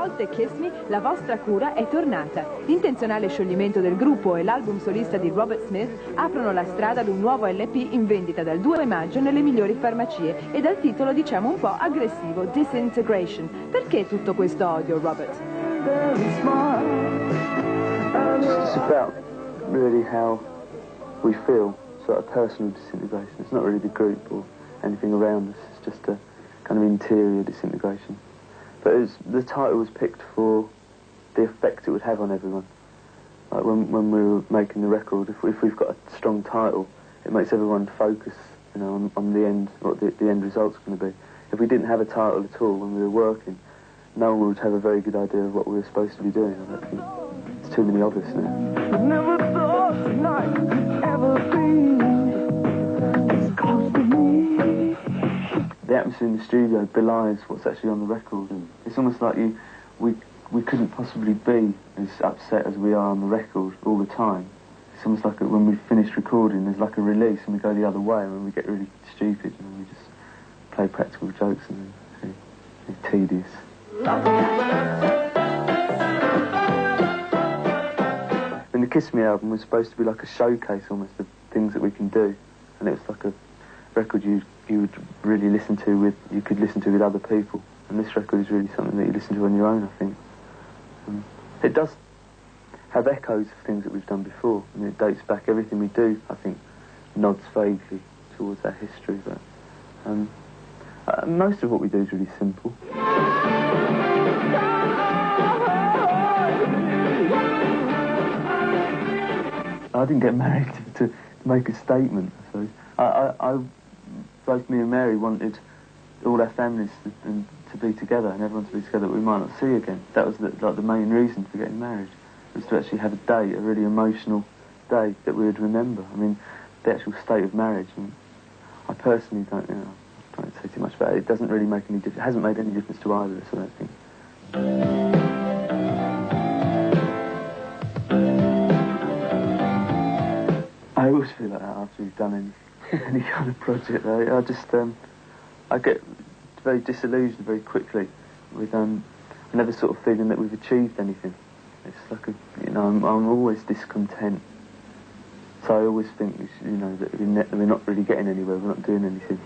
volte Kiss Me, la vostra cura è tornata. L'intenzionale scioglimento del gruppo e l'album solista di Robert Smith aprono la strada ad un nuovo LP in vendita dal 2 maggio nelle migliori farmacie e dal titolo diciamo un po' aggressivo, Desintegration. Perché tutto questo odio, Robert? It's about really how we feel, sort of personal disintegration. It's not really the group or anything around us, it's just a kind of interior disintegration. But the title was picked for the effect it would have on everyone. Like when we were making the record, if we've got a strong title, it makes everyone focus, you know, on the end, what the end result's going to be. If we didn't have a title at all when we were working, no one would have a very good idea of what we were supposed to be doing. I don't think there's too many of us now. Never thought tonight could ever be as close to me. The atmosphere in the studio belies what's actually on the record. It's almost like we couldn't possibly be as upset as we are on the record all the time. It's almost like when we finish recording, there's like a release and we go the other way, and when we get really stupid and we just play practical jokes and it's tedious. And the Kiss Me album was supposed to be like a showcase almost of things that we can do, and it was like a record you would really listen to you could listen to with other people, and this record is really something that you listen to on your own, I think. It does have echoes of things that we've done before. I mean, it dates back, everything we do, I think, nods vaguely towards our history, but most of what we do is really simple. I didn't get married to make a statement, I suppose. Both me and Mary wanted all our families to be together and everyone to be together that we might not see again. That was the main reason for getting married, was to actually have a day, a really emotional day that we would remember. I mean, the actual state of marriage. And I personally don't say too much about it. It doesn't really make any difference. It hasn't made any difference to either of us, I don't think. I always feel like that after we've done any kind of project. I get very disillusioned very quickly with never sort of feeling that we've achieved anything. It's like I'm always discontent. So I always think, that we're not really getting anywhere, we're not doing anything.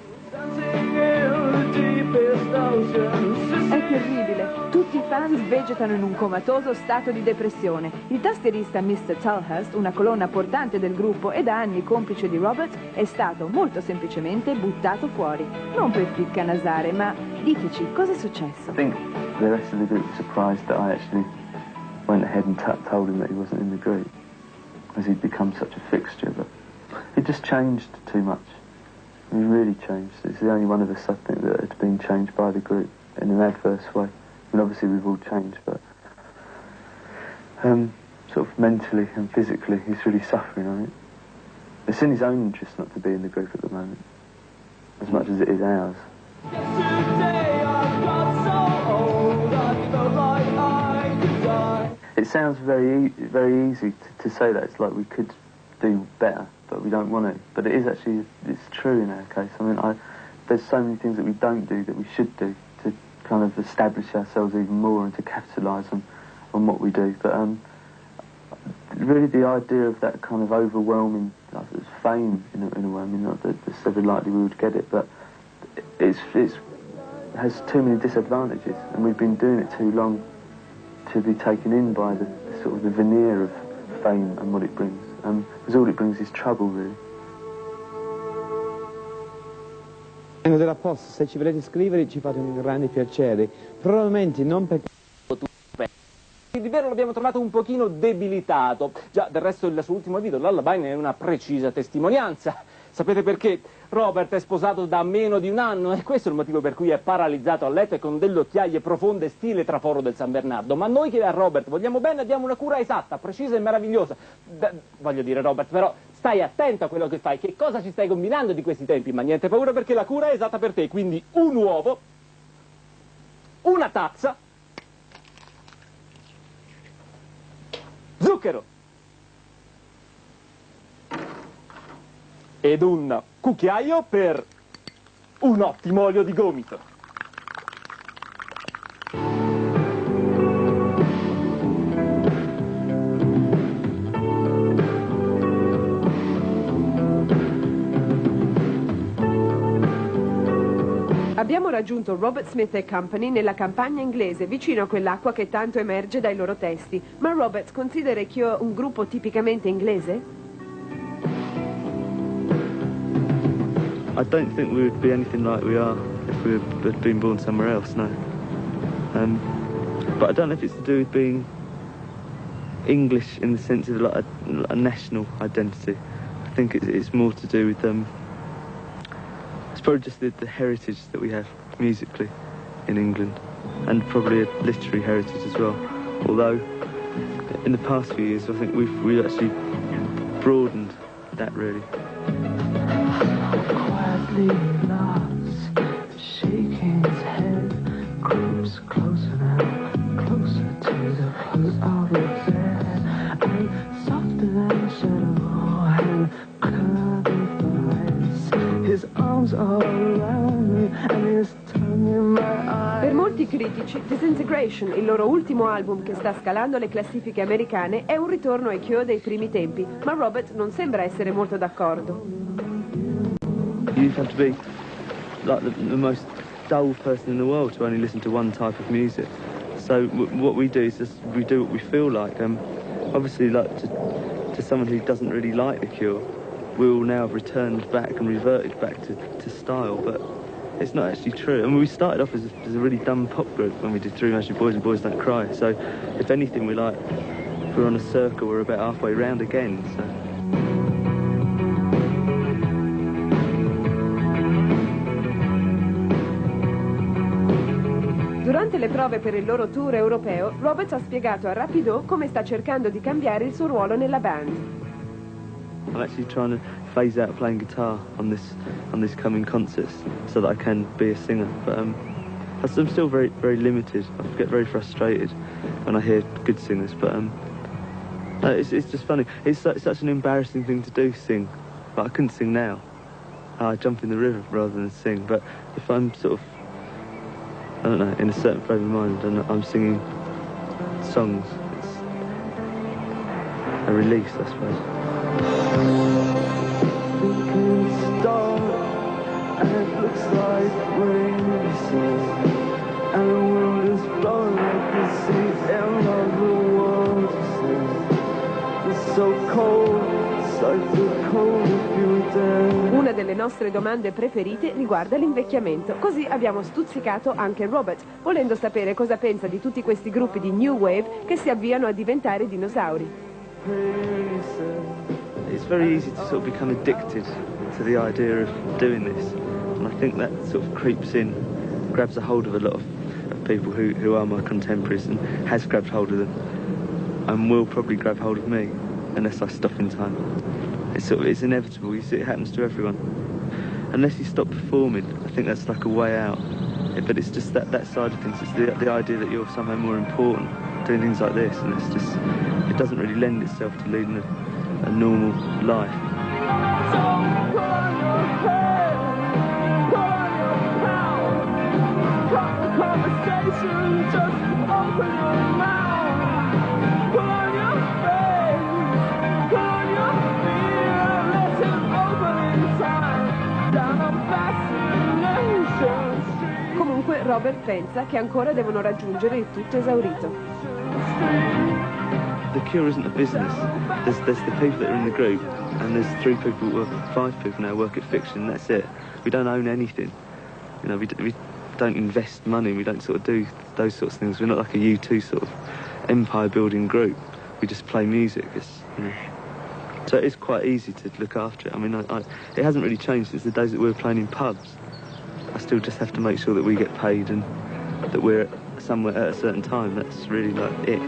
È terribile. Tutti i fans vegetano in un comatoso stato di depressione. Il tastierista Mr. Tulhurst, una colonna portante del gruppo e da anni complice di Robert, è stato molto semplicemente buttato fuori. Non per ficcanasare, ma diteci, cosa è successo? I think the rest of the group was surprised that I actually went ahead and told him that he wasn't in the group, as he'd become such a fixture, but it just changed too much. It really changed. It's the only one of us, I think, that had been changed by the group in an adverse way. I mean, obviously we've all changed, but sort of mentally and physically, he's really suffering on it. It's in his own interest not to be in the group at the moment, as much as it is ours. It sounds very easy to say that. It's like we could do better, but we don't want to. But it is actually, it's true in our case. I mean, there's so many things that we don't do that we should do to kind of establish ourselves even more and to capitalise on what we do. But really the idea of that kind of overwhelming fame, in a way, I mean, not that it's so likely we would get it, but it has too many disadvantages, and we've been doing it too long to be taken in by the sort of the veneer of fame and what it brings. Because all it brings is trouble, really. Della Post, se ci volete scrivere ci fate un grande piacere. Probabilmente non perché... Di vero l'abbiamo trovato un pochino debilitato. Già, del resto il suo ultimo video, l'Lullaby, ne è una precisa testimonianza. Sapete perché? Robert è sposato da meno di un anno e questo è il motivo per cui è paralizzato a letto e con delle occhiaie profonde stile traforo del San Bernardo. Ma noi che a Robert vogliamo bene diamo una cura esatta, precisa e meravigliosa. Voglio dire, Robert, però stai attento a quello che fai. Che cosa ci stai combinando di questi tempi? Ma niente paura perché la cura è esatta per te. Quindi un uovo, una tazza, zucchero ed un cucchiaio per un ottimo olio di gomito. Abbiamo raggiunto Robert Smith e Company nella campagna inglese, vicino a quell'acqua che tanto emerge dai loro testi. Ma Robert considera i Cure un gruppo tipicamente inglese? I don't think we would be anything like we are if we had been born somewhere else, no. But I don't know if it's to do with being English in the sense of like a national identity. I think it's more to do with it's probably just the heritage that we have musically in England, and probably a literary heritage as well. Although in the past few years I think we've actually broadened that really. Quietly lost, shaking his head, creeps closer now, closer to the close of the bed, and softer than a shadow, and curving thighs. His arms are around me, and his tongue in my eyes. Per molti critici, Desintegration, il loro ultimo album che sta scalando le classifiche americane, è un ritorno ai Cure dei primi tempi, ma Robert non sembra essere molto d'accordo. You have to be like the most dull person in the world to only listen to one type of music. So what we do is just we do what we feel like. Obviously, like to someone who doesn't really like the Cure, we will now have returned back and reverted back to style, but it's not actually true. I mean, we started off as a really dumb pop group when we did Three Magic Boys and Boys Don't Cry. So if anything, we're on a circle, we're about halfway round again. So. Durante le prove per il loro tour europeo, Robert ha spiegato a Rapido come sta cercando di cambiare il suo ruolo nella band. I'm actually trying to phase out playing guitar on these coming concerts so that I can be a singer. But I'm still very, very limited. I get very frustrated when I hear good singers. But it's just funny. It's such an embarrassing thing to do, sing. But I couldn't sing now. I jump in the river rather than sing. But if I'm sort of, I don't know, in a certain frame of mind and I'm singing songs, it's a release, I suppose. Thinking start, and it looks like rain, and the wind is blowing like the sea, end of the world, it's so cold, it's like the cold if you were dead. Una delle nostre domande preferite riguarda l'invecchiamento, così abbiamo stuzzicato anche Robert, volendo sapere cosa pensa di tutti questi gruppi di New Wave che si avviano a diventare dinosauri. It's very easy to sort of become addicted to the idea of doing this, and I think that sort of creeps in, grabs a hold of a lot of people who are my contemporaries and has grabbed hold of them, and will probably grab hold of me unless I stop in time. It's inevitable. You see, it happens to everyone. Unless you stop performing, I think that's like a way out. But it's just that side of things. It's the idea that you're somehow more important doing things like this, and it doesn't really lend itself to leading a normal life. Conversation, just open your mouth, put on your face, put on your fear, let him open in time, down a fascination street. Comunque Robert pensa che ancora devono raggiungere il tutto esaurito. The Cure isn't a business. There's the people that are in the group, and there's 5 people now work at Fiction. That's it. We don't own anything. You know, we don't invest money. We don't sort of do those sorts of things. We're not like a U2 sort of empire-building group. We just play music. So it's quite easy to look after it. I mean, it hasn't really changed since the days that we were playing in pubs. I still just have to make sure that we get paid and that we're somewhere at a certain time. That's really like it.